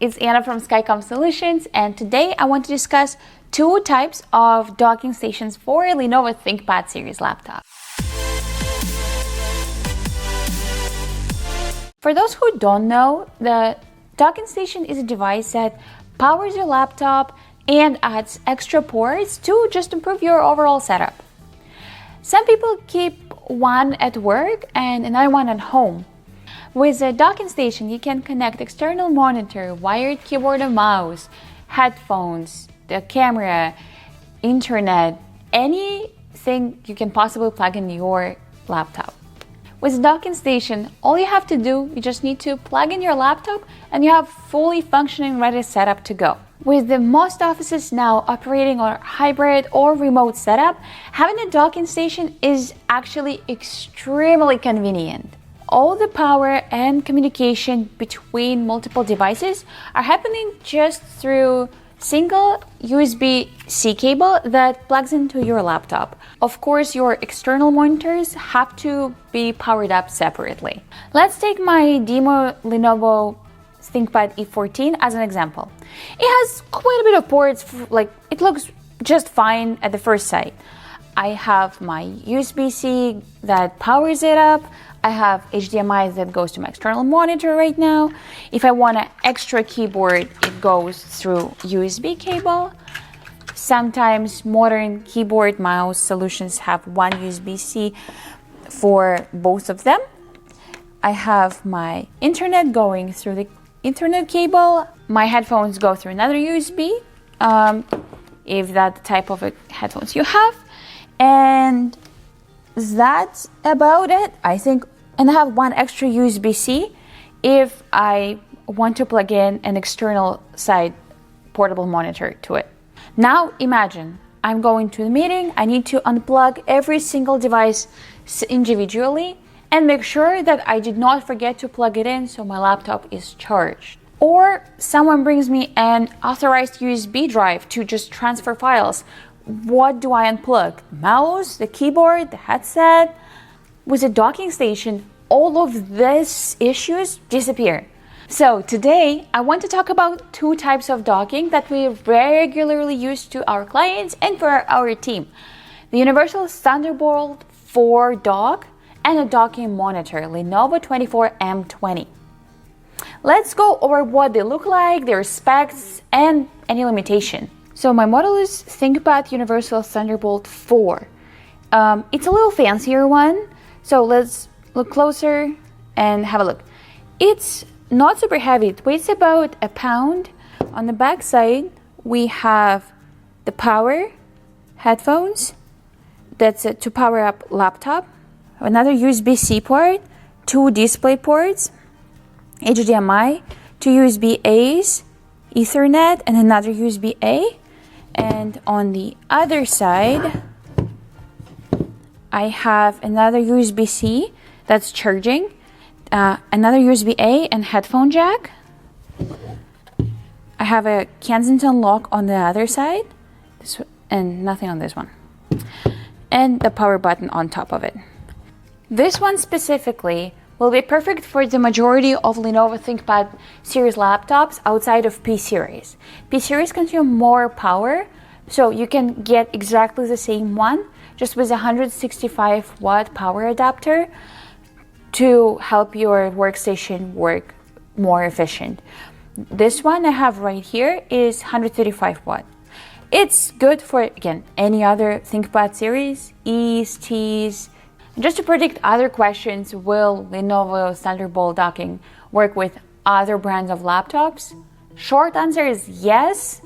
it's Anna from Skycom Solutions, and today I want to discuss two types of docking stations for a Lenovo ThinkPad series laptop. For those who don't know, the docking station is a device that powers your laptop and adds extra ports to just improve your overall setup. Some people keep one at work and another one at home. With a docking station, you can connect external monitor, wired keyboard and mouse, headphones, the camera, internet, anything you can possibly plug in your laptop. With a docking station, all you have to do, you just need to plug in your laptop and you have fully functioning ready setup to go. With the most offices now operating on hybrid or remote setup, having a docking station is actually extremely convenient. All the power and communication between multiple devices are happening just through single USB-C cable that plugs into your laptop. Of course, your external monitors have to be powered up separately. Let's take my demo Lenovo ThinkPad E14 as an example. It has quite a bit of ports, it looks just fine at the first sight. I have my USB-C that powers it up. I have HDMI that goes to my external monitor right now. If I want an extra keyboard, it goes through USB cable. Sometimes modern keyboard mouse solutions have one USB-C for both of them. I have my internet going through the internet cable. My headphones go through another USB, if that's the type of headphones you have. And that's about it, I think. And I have one extra USB-C if I want to plug in an external side portable monitor to it. Now imagine I'm going to the meeting, I need to unplug every single device individually and make sure that I did not forget to plug it in so my laptop is charged. Or someone brings me an authorized USB drive to just transfer files. What do I unplug? The mouse, the keyboard, the headset? With a docking station, all of these issues disappear. So today, I want to talk about two types of docking that we regularly use to our clients and for our team. The universal Thunderbolt 4 dock and a docking monitor, Lenovo 24M20. Let's go over what they look like, their specs, and any limitation. So my model is ThinkPad Universal Thunderbolt 4. It's a little fancier one, so let's look closer and have a look. It's not super heavy, it weighs about a pound. On the back side, we have the power, headphones, that's to power up laptop, another USB-C port, two display ports, HDMI, two USB-A's, Ethernet, and another USB-A. And on the other side, I have another USB-C that's charging, another USB-A and headphone jack. I have a Kensington lock on the other side, and nothing on this one. And the power button on top of it. This one specifically will be perfect for the majority of Lenovo ThinkPad series laptops outside of P series. P series consume more power, so you can get exactly the same one, just with a 165 watt power adapter to help your workstation work more efficient. This one I have right here is 135 watt. It's good for, again, any other ThinkPad series, E's, T's. Just to predict other questions, will Lenovo Thunderbolt Docking work with other brands of laptops? Short answer is yes.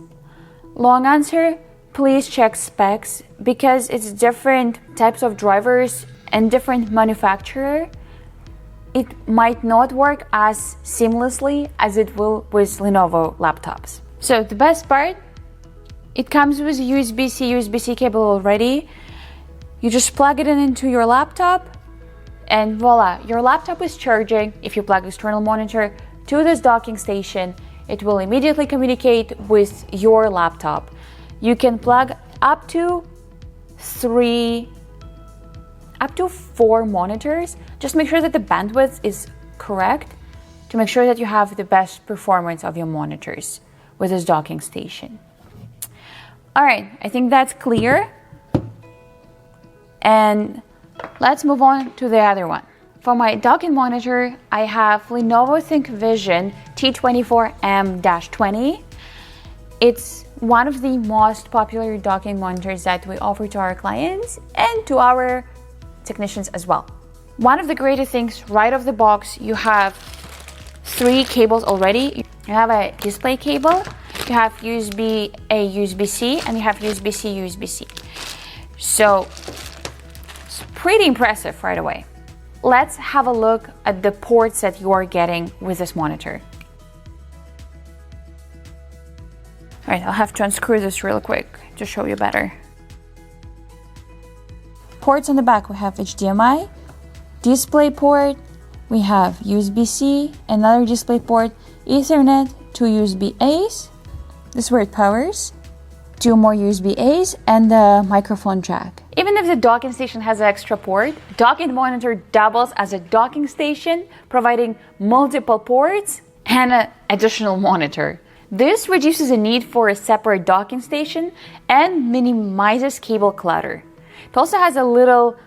Long answer, please check specs because it's different types of drivers and different manufacturer. It might not work as seamlessly as it will with Lenovo laptops. So the best part, it comes with USB-C cable already. You just plug it into your laptop and voila, your laptop is charging. If you plug external monitor to this docking station, it will immediately communicate with your laptop. You can plug up to 4 monitors. Just make sure that the bandwidth is correct to make sure that you have the best performance of your monitors with this docking station. All right, I think that's clear. And let's move on to the other one. For my docking monitor, I have Lenovo ThinkVision T24M-20. It's one of the most popular docking monitors that we offer to our clients and to our technicians as well. One of the greatest things right off the box, you have 3 cables already. You have a display cable, you have USB-A, USB-C, and you have USB-C, USB-C. So it's pretty impressive right away. Let's have a look at the ports that you are getting with this monitor. All right, I'll have to unscrew this real quick to show you better. Ports on the back, we have HDMI, display port, we have USB-C, another display port, Ethernet, 2 USB-As, this is where it powers, 2 more USB-As, and the microphone jack. Even if the docking station has an extra port, docking monitor doubles as a docking station, providing multiple ports and an additional monitor. This reduces the need for a separate docking station and minimizes cable clutter. It also has a little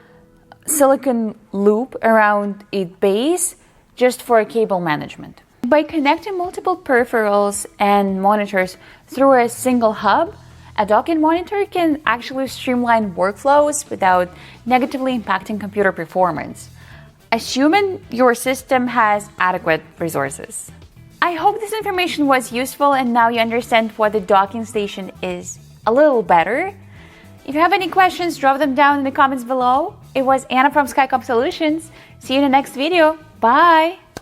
silicone loop around its base just for cable management. By connecting multiple peripherals and monitors through a single hub, a docking monitor can actually streamline workflows without negatively impacting computer performance, assuming your system has adequate resources. I hope this information was useful and now you understand what the docking station is a little better. If you have any questions, drop them down in the comments below. It was Anna from Skycom Solutions. See you in the next video. Bye!